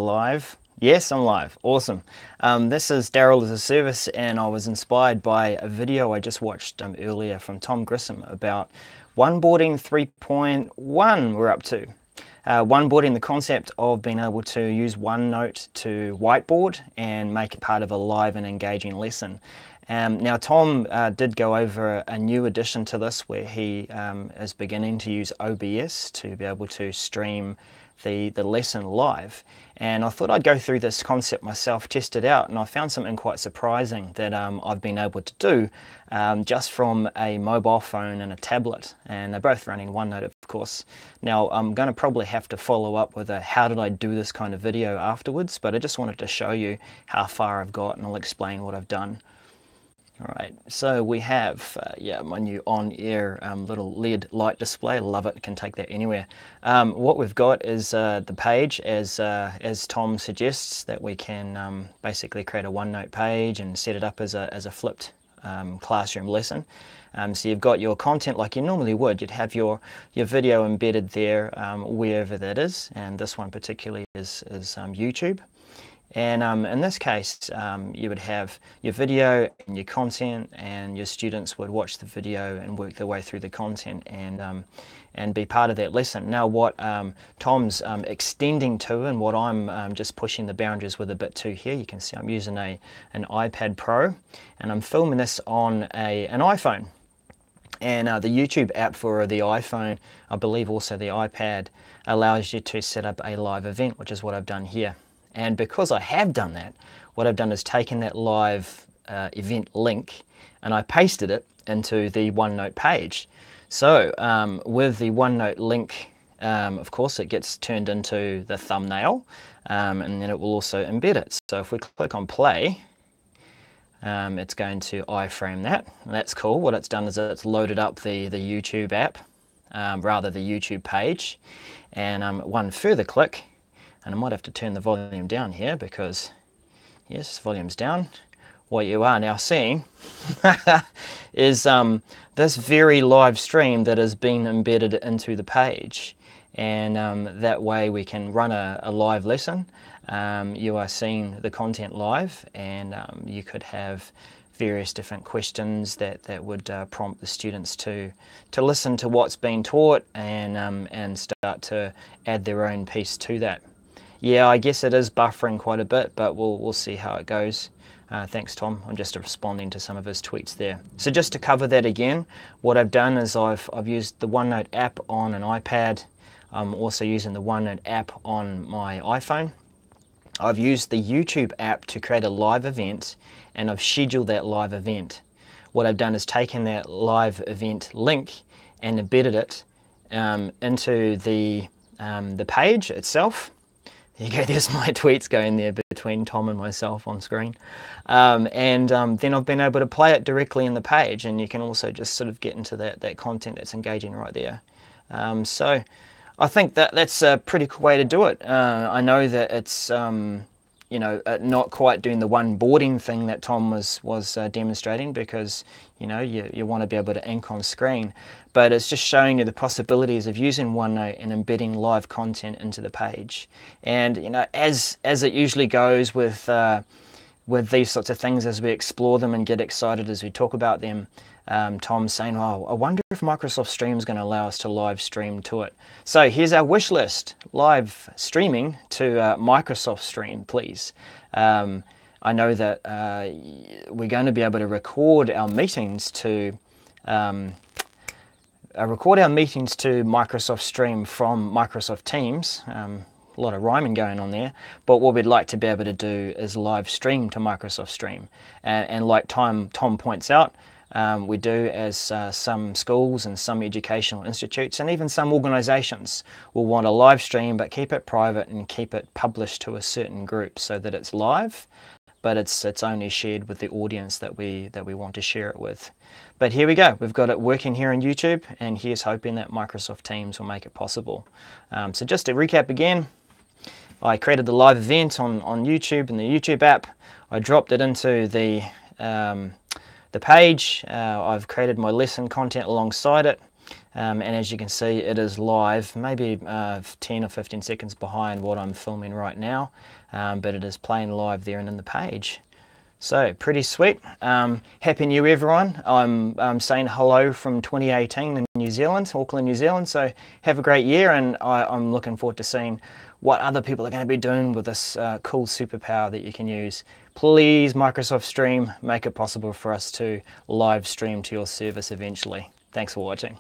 live? Yes, I'm live. Awesome. This is Daryl as a Service, and I was inspired by a video I just watched earlier from Tom Grissom about OneBoarding 3.1 we're up to. OneBoarding, the concept of being able to use OneNote to whiteboard and make it part of a live and engaging lesson. Now Tom did go over a new addition to this where he is beginning to use OBS to be able to stream the lesson live, and I thought I'd go through this concept myself, test it out, and I found something quite surprising that I've been able to do just from a mobile phone and a tablet, and they're both running OneNote, of course. Now I'm going to probably have to follow up with a how did I do this kind of video afterwards, but I just wanted to show you how far I've got, and I'll explain what I've done. Alright, so we have my new on-air little LED light display. I love it, can take that anywhere. What we've got is the page, as Tom suggests, that we can basically create a OneNote page and set it up as a flipped classroom lesson. So you've got your content like you normally would. You'd have your video embedded there wherever that is, and this one particularly is YouTube. And in this case, you would have your video and your content, and your students would watch the video and work their way through the content and be part of that lesson. Now what Tom's extending to, and what I'm just pushing the boundaries with a bit too here, you can see I'm using an iPad Pro, and I'm filming this on an iPhone. And the YouTube app for the iPhone, I believe also the iPad, allows you to set up a live event, which is what I've done here. And because I have done that, what I've done is taken that live event link and I pasted it into the OneNote page. So with the OneNote link, of course, it gets turned into the thumbnail, and then it will also embed it. So if we click on play, it's going to iframe that. And that's cool. What it's done is it's loaded up the YouTube app, rather the YouTube page, and one further click. And I might have to turn the volume down here because, yes, volume's down. What you are now seeing is this very live stream that has been embedded into the page. And that way we can run a live lesson. You are seeing the content live, and you could have various different questions that would prompt the students to listen to what's being taught and start to add their own piece to that. Yeah, I guess it is buffering quite a bit, but we'll see how it goes. Thanks, Tom. I'm just responding to some of his tweets there. So just to cover that again, what I've done is I've used the OneNote app on an iPad. I'm also using the OneNote app on my iPhone. I've used the YouTube app to create a live event, and I've scheduled that live event. What I've done is taken that live event link and embedded it into the page itself. There you go, there's my tweets going there between Tom and myself on screen. Then I've been able to play it directly in the page, and you can also just sort of get into that content that's engaging right there. So I think that's a pretty cool way to do it. I know that it's not quite doing the OneBoarding thing that Tom was demonstrating, because you want to be able to ink on screen, but it's just showing you the possibilities of using OneNote and embedding live content into the page. And as it usually goes with these sorts of things, as we explore them and get excited as we talk about them, Tom's saying, oh, I wonder if Microsoft Stream is going to allow us to live stream to it. So here's our wish list: live streaming to Microsoft Stream, please. I know that we're going to be able to record our meetings to Microsoft Stream from Microsoft Teams. A lot of rhyming going on there, but what we'd like to be able to do is live stream to Microsoft Stream. And like Tom points out, we do, as some schools and some educational institutes and even some organizations will want to live stream but keep it private and keep it published to a certain group so that it's live, but it's only shared with the audience that we want to share it with. But here we go, we've got it working here on YouTube, and here's hoping that Microsoft Teams will make it possible. So just to recap again, I created the live event on YouTube in the YouTube app. I dropped it into the page. I've created my lesson content alongside it. and as you can see, it is live, maybe 10 or 15 seconds behind what I'm filming right now, but it is playing live there and in the page. So pretty sweet. Happy New Year, everyone. I'm saying hello from 2018 in New Zealand, Auckland, New Zealand. So have a great year, and I'm looking forward to seeing what other people are going to be doing with this cool superpower that you can use. Please, Microsoft Stream, make it possible for us to live stream to your service eventually. Thanks for watching.